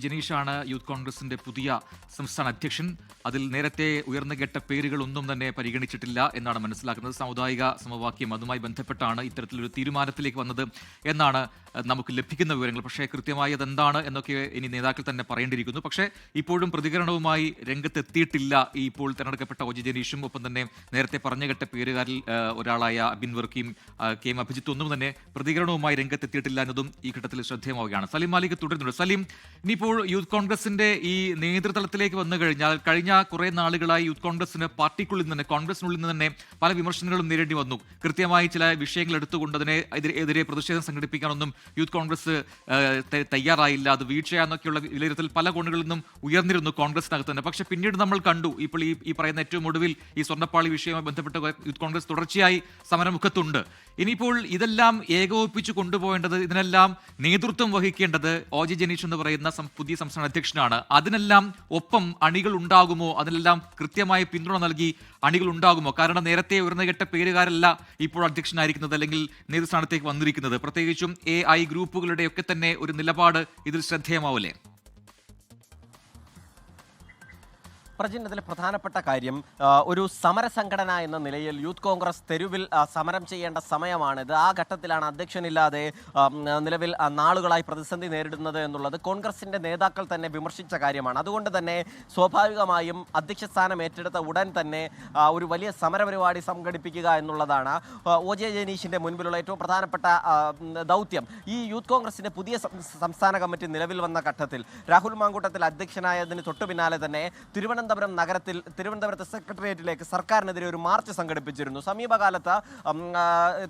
ജനീഷാണ് youth കോൺഗ്രസിന്റെ പുതിയ സംസ്ഥാന അധ്യക്ഷൻ. അതിൽ നേരത്തെ ഉയർന്നു കേട്ട പേരുകളൊന്നും തന്നെ പരിഗണിച്ചിട്ടില്ല എന്നാണ് മനസ്സിലാക്കുന്നത്. സാമുദായിക സമവാക്യം അതുമായി ബന്ധപ്പെട്ടാണ് ഇത്തരത്തിലൊരു തീരുമാനത്തിലേക്ക് വന്നത് എന്നാണ് നമുക്ക് ലഭിക്കുന്ന വിവരങ്ങൾ. പക്ഷേ കൃത്യമായി അതെന്താണ് എന്നൊക്കെ ഇനി നേതാക്കൾ തന്നെ പറയേണ്ടിയിരിക്കുന്നു. പക്ഷേ ഇപ്പോഴും പ്രതികരണവുമായി രംഗത്തെത്തിയിട്ടില്ല ഈ ഇപ്പോൾ തെരഞ്ഞെടുക്കപ്പെട്ട ഒ ജെ ജനീഷും ഒപ്പം തന്നെ നേരത്തെ പറഞ്ഞു കേട്ട പേരുകാരിൽ ഒരാളായ അബിൻ വർക്കിയും കെ എം അഭിജിത്ത് ഒന്നും തന്നെ പ്രതികരണവുമായി രംഗത്തെത്തിയിട്ടില്ല എന്നതും ഈ ഘട്ടത്തിൽ ശ്രദ്ധേയമാവുകയാണ്. സലീം മാലിക് തുടരുന്നുണ്ട്. സലീം, ഇനിയിപ്പോൾ യൂത്ത് കോൺഗ്രസിന്റെ ഈ നേതൃതലത്തിലേക്ക് വന്നു കഴിഞ്ഞാൽ കഴിഞ്ഞ കുറെ നാളുകളായി യൂത്ത് കോൺഗ്രസിന് പാർട്ടിക്കുള്ളിൽ നിന്ന് കോൺഗ്രസിനുള്ളിൽ നിന്ന് തന്നെ പല വിമർശനങ്ങളും നേരിടേണ്ടി വന്നു. കൃത്യമായി ചില വിഷയങ്ങൾ എടുത്തുകൊണ്ട് അതിനെതിരെ പ്രതിഷേധം സംഘടിപ്പിക്കാനൊന്നും യൂത്ത് കോൺഗ്രസ് തയ്യാറായില്ല. അത് വീഴ്ചയാന്നൊക്കെയുള്ള വിലയിരുത്തൽ പല കോണുകളിൽ നിന്നും ഉയർന്നിരുന്നു കോൺഗ്രസിനകത്ത് തന്നെ. പക്ഷേ പിന്നീട് നമ്മൾ കണ്ടു ഇപ്പോൾ ഈ പറയുന്ന ഏറ്റവും ഒടുവിൽ ഈ സ്വർണ്ണപ്പാളി വിഷയവുമായി ബന്ധപ്പെട്ട് യൂത്ത് കോൺഗ്രസ് തുടർച്ചയായി സമരമുഖത്തുണ്ട്. ഇനിയിപ്പോൾ ഇതെല്ലാം ഏകോപിപ്പിച്ച് കൊണ്ടുപോകേണ്ടത്, ഇതിനെല്ലാം നേതൃത്വം വഹിക്കേണ്ടത് ഒ ജെ ജനീഷ് എന്ന് പറയുന്ന പുതിയ സംസ്ഥാന അധ്യക്ഷനാണ്. അതിനെല്ലാം ഒപ്പം അണികൾ ഉണ്ടാകുമോ? അതിനെല്ലാം കൃത്യമായ പിന്തുണ നൽകി അണികൾ ഉണ്ടാകുമോ? കാരണം നേരത്തെ ഉയർന്നുകെട്ട പേരുകാരല്ല ഇപ്പോൾ അധ്യക്ഷനായിരിക്കുന്നത് അല്ലെങ്കിൽ നേതൃസ്ഥാനത്തേക്ക് വന്നിരിക്കുന്നത്. പ്രത്യേകിച്ചും AI ഗ്രൂപ്പുകളുടെയൊക്കെ തന്നെ ഒരു നിലപാട് ഇതിൽ ശ്രദ്ധേയമാവില്ലേ? പ്രജിൻ, അതിൽ പ്രധാനപ്പെട്ട കാര്യം, ഒരു സമര സംഘടന എന്ന നിലയിൽ യൂത്ത് കോൺഗ്രസ് തെരുവിൽ സമരം ചെയ്യേണ്ട സമയമാണിത്. ആ ഘട്ടത്തിലാണ് അധ്യക്ഷനില്ലാതെ നിലവിൽ നാളുകളായി പ്രതിസന്ധി നേരിടുന്നത് എന്നുള്ളത് കോൺഗ്രസിൻ്റെ നേതാക്കൾ തന്നെ വിമർശിച്ച കാര്യമാണ്. അതുകൊണ്ട് തന്നെ സ്വാഭാവികമായും അധ്യക്ഷ സ്ഥാനം ഏറ്റെടുത്ത ഉടൻ തന്നെ ഒരു വലിയ സമരപരിപാടി സംഘടിപ്പിക്കുക എന്നുള്ളതാണ് ഒ ജെ ജനീഷിൻ്റെ മുൻപിലുള്ള ഏറ്റവും പ്രധാനപ്പെട്ട ദൗത്യം. ഈ യൂത്ത് കോൺഗ്രസിൻ്റെ പുതിയ സംസ്ഥാന കമ്മിറ്റി നിലവിൽ വന്ന ഘട്ടത്തിൽ രാഹുൽ മാങ്കൂട്ടത്തിൽ അധ്യക്ഷനായതിന് തൊട്ടു പിന്നാലെ തന്നെ തിരുവനന്തപുരത്ത് സെക്രട്ടേറിയറ്റിലേക്ക് സർക്കാരിനെതിരെ ഒരു മാർച്ച് സംഘടിപ്പിച്ചിരുന്നു. സമീപകാലത്ത്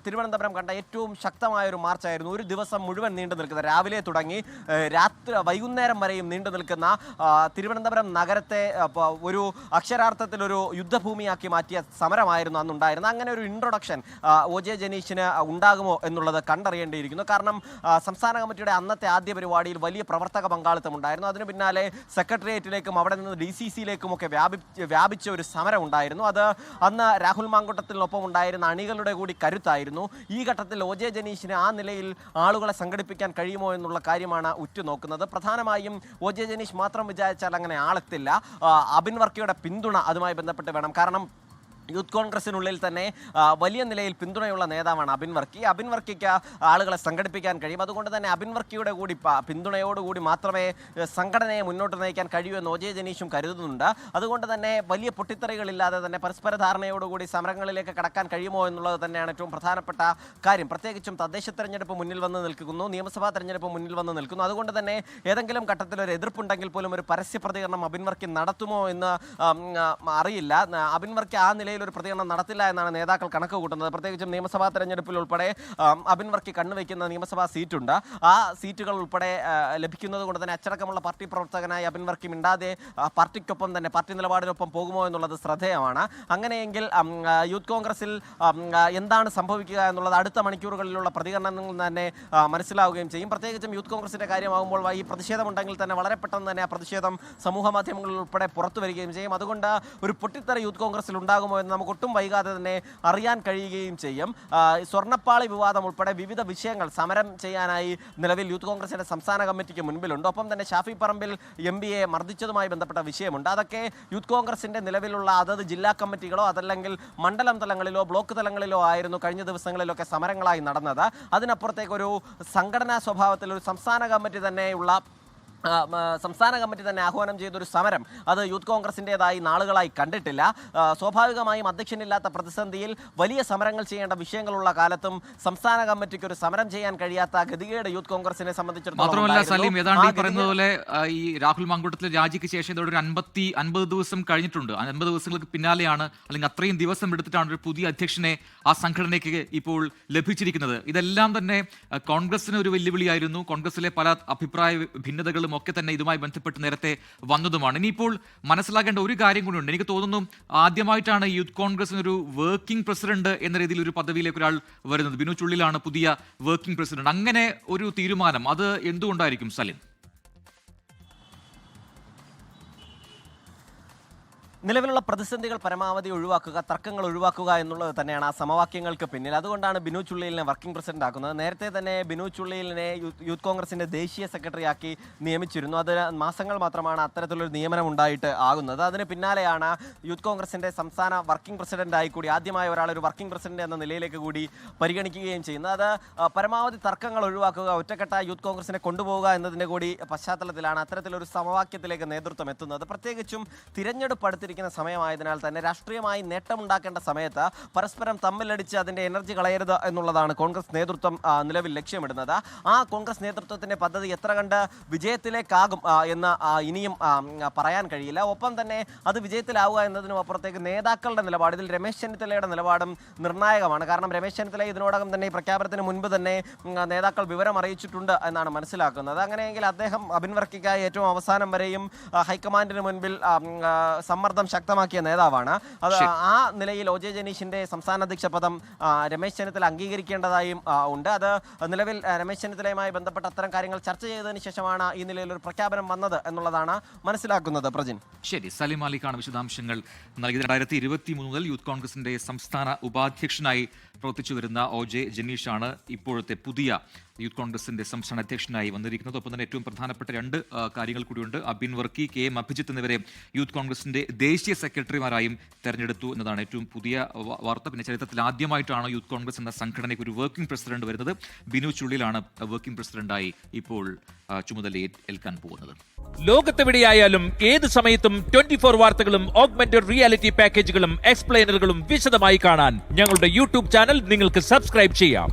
തിരുവനന്തപുരം കണ്ട ഏറ്റവും ശക്തമായ ഒരു മാർച്ചായിരുന്നു. ഒരു ദിവസം മുഴുവൻ നീണ്ടു നിൽക്കുന്ന, രാവിലെ തുടങ്ങി വൈകുന്നേരം വരെയും നീണ്ടു നിൽക്കുന്ന തിരുവനന്തപുരം നഗരത്തെ ഒരു അക്ഷരാർത്ഥത്തിൽ ഒരു യുദ്ധഭൂമിയാക്കി മാറ്റിയ സമരമായിരുന്നു അന്നുണ്ടായിരുന്നത്. അങ്ങനെ ഒരു ഇൻട്രൊഡക്ഷൻ ഒ ജെ ജനീഷിന് ഉണ്ടാകുമോ എന്നുള്ളത് കണ്ടറിയേണ്ടിയിരിക്കുന്നു. കാരണം സംസ്ഥാന കമ്മിറ്റിയുടെ അന്നത്തെ ആദ്യ പരിപാടിയിൽ വലിയ പ്രവർത്തക പങ്കാളിത്തം ഉണ്ടായിരുന്നു. അതിനു പിന്നാലെ സെക്രട്ടേറിയറ്റിലേക്കും അവിടെ നിന്ന് DCC-യിലേക്കും ഒക്കെ വ്യാപിച്ച ഒരു സമരം ഉണ്ടായിരുന്നു. അത് അന്ന് രാഹുൽ മാങ്കൂട്ടത്തിനൊപ്പം ഉണ്ടായിരുന്ന അണികളുടെ കൂടി കരുത്തായിരുന്നു. ഈ ഘട്ടത്തിൽ ഒ ജെ ജനീഷിന് ആ നിലയിൽ ആളുകളെ സംഘടിപ്പിക്കാൻ കഴിയുമോ എന്നുള്ള കാര്യമാണ് ഉറ്റുനോക്കുന്നത്. പ്രധാനമായും ഒ ജെ ജനീഷ് മാത്രം വിചാരിച്ചാൽ അങ്ങനെ ആളെത്തില്ല. അബിൻ വർക്കിയുടെ പിന്തുണ അതുമായി ബന്ധപ്പെട്ട് വേണം. കാരണം യൂത്ത് കോൺഗ്രസിനുള്ളിൽ തന്നെ വലിയ നിലയിൽ പിന്തുണയുള്ള നേതാവാണ് അബിൻ വർക്കി. അബിൻ വർക്കിക്ക് ആളുകളെ സംഘടിപ്പിക്കാൻ കഴിയും. അതുകൊണ്ട് തന്നെ അബിൻ വർക്കിയുടെ കൂടി പിന്തുണയോടുകൂടി മാത്രമേ സംഘടനയെ മുന്നോട്ട് നയിക്കാൻ കഴിയൂ എന്ന് ഒ ജെ ജനീഷും കരുതുന്നുണ്ട്. അതുകൊണ്ട് തന്നെ വലിയ പൊട്ടിത്തെറികളില്ലാതെ തന്നെ പരസ്പര ധാരണയോടുകൂടി സമരങ്ങളിലേക്ക് കടക്കാൻ കഴിയുമോ എന്നുള്ളത് തന്നെയാണ് ഏറ്റവും പ്രധാനപ്പെട്ട കാര്യം. പ്രത്യേകിച്ചും തദ്ദേശ തെരഞ്ഞെടുപ്പ് മുന്നിൽ വന്ന് നിൽക്കുന്നു, നിയമസഭാ തെരഞ്ഞെടുപ്പ് മുന്നിൽ വന്ന് നിൽക്കുന്നു. അതുകൊണ്ട് തന്നെ ഏതെങ്കിലും ഘട്ടത്തിൽ ഒരു എതിർപ്പുണ്ടെങ്കിൽ പോലും ഒരു പരസ്യ പ്രതികരണം അബിൻ വർക്കി നടത്തുമോ എന്ന് അറിയില്ല. അബിൻ വർക്കി ആ നിലയിൽ ഒരു പ്രതികരണം നടത്തില്ല എന്നാണ് നേതാക്കൾ കണക്ക് കൂട്ടുന്നത്. പ്രത്യേകിച്ചും നിയമസഭാ തെരഞ്ഞെടുപ്പിൽ ഉൾപ്പെടെ അബിൻ വർക്കി കണ്ണുവെക്കുന്ന നിയമസഭാ സീറ്റുണ്ട്. ആ സീറ്റുകൾ ഉൾപ്പെടെ ലഭിക്കുന്നത് കൊണ്ട് തന്നെ അച്ചടക്കമുള്ള പാർട്ടി പ്രവർത്തകനായി അബിൻ വർക്കി മിണ്ടാതെ പാർട്ടിക്കൊപ്പം തന്നെ പാർട്ടി നിലപാടിനൊപ്പം പോകുമോ എന്നുള്ളത് ശ്രദ്ധേയമാണ്. അങ്ങനെയെങ്കിൽ യൂത്ത് കോൺഗ്രസിൽ എന്താണ് സംഭവിക്കുക എന്നുള്ളത് അടുത്ത മണിക്കൂറുകളിലുള്ള പ്രതികരണങ്ങൾ തന്നെ മനസ്സിലാവുകയും ചെയ്യും. പ്രത്യേകിച്ചും യൂത്ത് കോൺഗ്രസിന്റെ കാര്യമാകുമ്പോൾ ഈ പ്രതിഷേധമുണ്ടെങ്കിൽ തന്നെ വളരെ പെട്ടെന്ന് തന്നെ ആ പ്രതിഷേധം സമൂഹ മാധ്യമങ്ങളിൽ ഉൾപ്പെടെ പുറത്തു വരികയും ചെയ്യും. അതുകൊണ്ട് ഒരു പൊട്ടിത്തെറി യൂത്ത് കോൺഗ്രസിൽ ഉണ്ടാകുമോ എന്ന് നമുക്ക് ഒട്ടും വൈകാതെ തന്നെ അറിയാൻ കഴിയുകയും ചെയ്യും. സ്വർണ്ണപ്പാളി വിവാദം ഉൾപ്പെടെ വിവിധ വിഷയങ്ങൾ സമരം ചെയ്യാനായി നിലവിൽ യൂത്ത് കോൺഗ്രസിന്റെ സംസ്ഥാന കമ്മിറ്റിക്ക് മുൻപിലുണ്ട്. ഒപ്പം തന്നെ ഷാഫി പറമ്പിൽ MBയെ മർദ്ദിച്ചതുമായി ബന്ധപ്പെട്ട വിഷയമുണ്ട്. അതൊക്കെ യൂത്ത് കോൺഗ്രസിന്റെ നിലവിലുള്ള അതത് ജില്ലാ കമ്മിറ്റികളോ അതല്ലെങ്കിൽ മണ്ഡലം തലങ്ങളിലോ ബ്ലോക്ക് തലങ്ങളിലോ ആയിരുന്നു കഴിഞ്ഞ ദിവസങ്ങളിലൊക്കെ സമരങ്ങളായി നടന്നത്. അതിനപ്പുറത്തേക്ക് ഒരു സംഘടനാ സ്വഭാവത്തിൽ ഒരു സംസ്ഥാന കമ്മിറ്റി തന്നെ ആഹ്വാനം ചെയ്തൊരു സമരം അത് യൂത്ത് കോൺഗ്രസിൻ്റെതായി നാളുകളായി കണ്ടിട്ടില്ല. സ്വാഭാവികമായും അധ്യക്ഷനില്ലാത്ത പ്രതിസന്ധിയിൽ വലിയ സമരങ്ങൾ ചെയ്യേണ്ട വിഷയങ്ങളുള്ള കാലത്തും സംസ്ഥാന കമ്മിറ്റിക്ക് ഒരു സമരം ചെയ്യാൻ കഴിയാത്ത ഗതികേട് യൂത്ത് കോൺഗ്രസിനെ സംബന്ധിച്ചിടത്തോളം മാത്രമല്ല സലീം, ഏതാണ്ട് ഈ പറയുന്നത് പോലെ ഈ രാഹുൽ മാങ്കൂട്ടത്തിലെ രാജിക്ക് ശേഷം ഇതോടെ ഒരു 50 ദിവസം കഴിഞ്ഞിട്ടുണ്ട്. 50 ദിവസങ്ങൾക്ക് പിന്നാലെയാണ് അല്ലെങ്കിൽ അത്രയും ദിവസം എടുത്തിട്ടാണ് ഒരു പുതിയ അധ്യക്ഷനെ ആ സംഘടനയ്ക്ക് ഇപ്പോൾ ലഭിച്ചിരിക്കുന്നത്. ഇതെല്ലാം തന്നെ കോൺഗ്രസിന് ഒരു വെല്ലുവിളിയായിരുന്നു. കോൺഗ്രസിലെ പല അഭിപ്രായ ഭിന്നതകളും ഒക്കെ തന്നെ ഇതുമായി ബന്ധപ്പെട്ട് നേരത്തെ വന്നതുമാണ്. ഇനിയിപ്പോൾ മനസ്സിലാക്കേണ്ട ഒരു കാര്യം കൂടിയുണ്ട്. എനിക്ക് തോന്നുന്നു ആദ്യമായിട്ടാണ് യൂത്ത് കോൺഗ്രസിനൊരു വർക്കിംഗ് പ്രസിഡന്റ് എന്ന രീതിയിൽ ഒരു പദവിയിലേക്ക് ഒരാൾ വരുന്നത്. ബിനു ചുള്ളിലാണ് പുതിയ വർക്കിംഗ് പ്രസിഡന്റ്. അങ്ങനെ ഒരു തീരുമാനം അത് എന്തുകൊണ്ടായിരിക്കും സലിം? നിലവിലുള്ള പ്രതിസന്ധികൾ പരമാവധി ഒഴിവാക്കുക, തർക്കങ്ങൾ ഒഴിവാക്കുക എന്നുള്ളത് തന്നെയാണ് ആ സമവാക്യങ്ങൾക്ക് പിന്നിൽ. അതുകൊണ്ടാണ് ബിനു ചുള്ളിയിലിനെ വർക്കിംഗ് പ്രസിഡന്റ് ആക്കുന്നത്. നേരത്തെ തന്നെ ബിനു ചുള്ളിയിലിനെ യൂത്ത് കോൺഗ്രസിന്റെ ദേശീയ സെക്രട്ടറിയാക്കി നിയമിച്ചിരുന്നു. അത് മാസങ്ങൾ മാത്രമാണ് അത്തരത്തിലൊരു നിയമനം ഉണ്ടായിട്ട് ആകുന്നത്. അതിന് പിന്നാലെയാണ് യൂത്ത് കോൺഗ്രസിന്റെ സംസ്ഥാന വർക്കിംഗ് പ്രസിഡന്റായി കൂടി ആദ്യമായ ഒരാൾ ഒരു വർക്കിംഗ് പ്രസിഡന്റ് എന്ന നിലയിലേക്ക് കൂടി പരിഗണിക്കുകയും ചെയ്യുന്നത്. അത് പരമാവധി തർക്കങ്ങൾ ഒഴിവാക്കുക, ഒറ്റക്കെട്ടായ യൂത്ത് കോൺഗ്രസിനെ കൊണ്ടുപോകുക എന്നതിന്റെ കൂടി പശ്ചാത്തലത്തിലാണ് അത്തരത്തിലൊരു സമവാക്യത്തിലേക്ക് നേതൃത്വം എത്തുന്നത്. പ്രത്യേകിച്ചും തിരഞ്ഞെടുപ്പ് അടുത്തിരിക്കുന്ന സമയമായതിനാൽ തന്നെ രാഷ്ട്രീയമായി നേട്ടമുണ്ടാക്കേണ്ട സമയത്ത് പരസ്പരം തമ്മിലടിച്ച് അതിന്റെ എനർജി കളയരുത് എന്നുള്ളതാണ് കോൺഗ്രസ് നേതൃത്വം നിലവിൽ ലക്ഷ്യമിടുന്നത്. ആ കോൺഗ്രസ് നേതൃത്വത്തിന്റെ പദ്ധതി എത്ര കണ്ട് വിജയത്തിലേക്കാകും എന്ന് ഇനിയും പറയാൻ കഴിയില്ല. ഒപ്പം തന്നെ അത് വിജയത്തിലാവുക എന്നതിനും അപ്പുറത്തേക്ക് നേതാക്കളുടെ നിലപാട്, ഇതിൽ രമേശ് ചെന്നിത്തലയുടെ നിലപാടും നിർണായകമാണ്. കാരണം രമേശ് ചെന്നിത്തല ഇതിനോടകം തന്നെ ഈ പ്രഖ്യാപനത്തിന് മുൻപ് തന്നെ നേതാക്കൾ വിവരം അറിയിച്ചിട്ടുണ്ട് എന്നാണ് മനസ്സിലാക്കുന്നത്. അങ്ങനെയെങ്കിൽ അദ്ദേഹം അബിൻ വർക്കിക്കായി ഏറ്റവും അവസാനം വരെയും ഹൈക്കമാൻഡിന് മുൻപിൽ സമ്മർദ്ദം ശക്തമാക്കിയ നേതാവാണ്. അത് ആ നിലയിൽ ഒ ജെ ജനീഷിന്റെ സംസ്ഥാന അധ്യക്ഷ പദം രമേശ് ചെന്നിത്തല അംഗീകരിക്കേണ്ടതായും ഉണ്ട്. അത് നിലവിൽ രമേശ് ചെന്നിത്തലയുമായി ബന്ധപ്പെട്ട അത്തരം കാര്യങ്ങൾ ചർച്ച ചെയ്തതിന് ശേഷമാണ് ഈ നിലയിൽ ഒരു പ്രഖ്യാപനം വന്നത് എന്നുള്ളതാണ് മനസ്സിലാക്കുന്നത്. പ്രജിൻ, ശരി. സലിം അലിക്കാണ് വിശദാംശങ്ങൾ നൽകിയത്. 2023 മുതൽ യൂത്ത് കോൺഗ്രസിന്റെ സംസ്ഥാന ഉപാധ്യക്ഷനായി പ്രവർത്തിച്ചു വരുന്ന ഒ ജെ ജനീഷാണ് ഇപ്പോഴത്തെ പുതിയ യൂത്ത് കോൺഗ്രസിന്റെ സംസ്ഥാന അധ്യക്ഷനായി വന്നിരിക്കുന്നത്. ഒപ്പം തന്നെ ഏറ്റവും പ്രധാനപ്പെട്ട രണ്ട് കാര്യങ്ങൾ കൂടിയുണ്ട്. അബിൻ വർക്കി, കെ എം അഭിജിത്ത് എന്നിവരെ യൂത്ത് കോൺഗ്രസിന്റെ ദേശീയ സെക്രട്ടറിമാരായും തെരഞ്ഞെടുത്തു എന്നതാണ് ഏറ്റവും പുതിയ വാർത്ത. പിന്നെ ചരിത്രത്തിൽ ആദ്യമായിട്ടാണ് യൂത്ത് കോൺഗ്രസ് എന്ന സംഘടനയ്ക്ക് ഒരു വർക്കിംഗ് പ്രസിഡന്റ് വരുന്നത്. ബിനു ചുള്ളിലാണ് വർക്കിംഗ് പ്രസിഡന്റായി ഇപ്പോൾ ചുമതല ഏൽക്കാൻ പോകുന്നത്. ലോകത്തെവിടെയായാലും ഏത് സമയത്തും 24 വാർത്തകളും ഓഗ്മെന്റഡ് റിയാലിറ്റി പാക്കേജുകളും എക്സ്പ്ലെയിനറുകളും വിശദമായി കാണാൻ ഞങ്ങളുടെ യൂട്യൂബ് ചാനൽ നിങ്ങൾക്ക് സബ്സ്ക്രൈബ് ചെയ്യാം.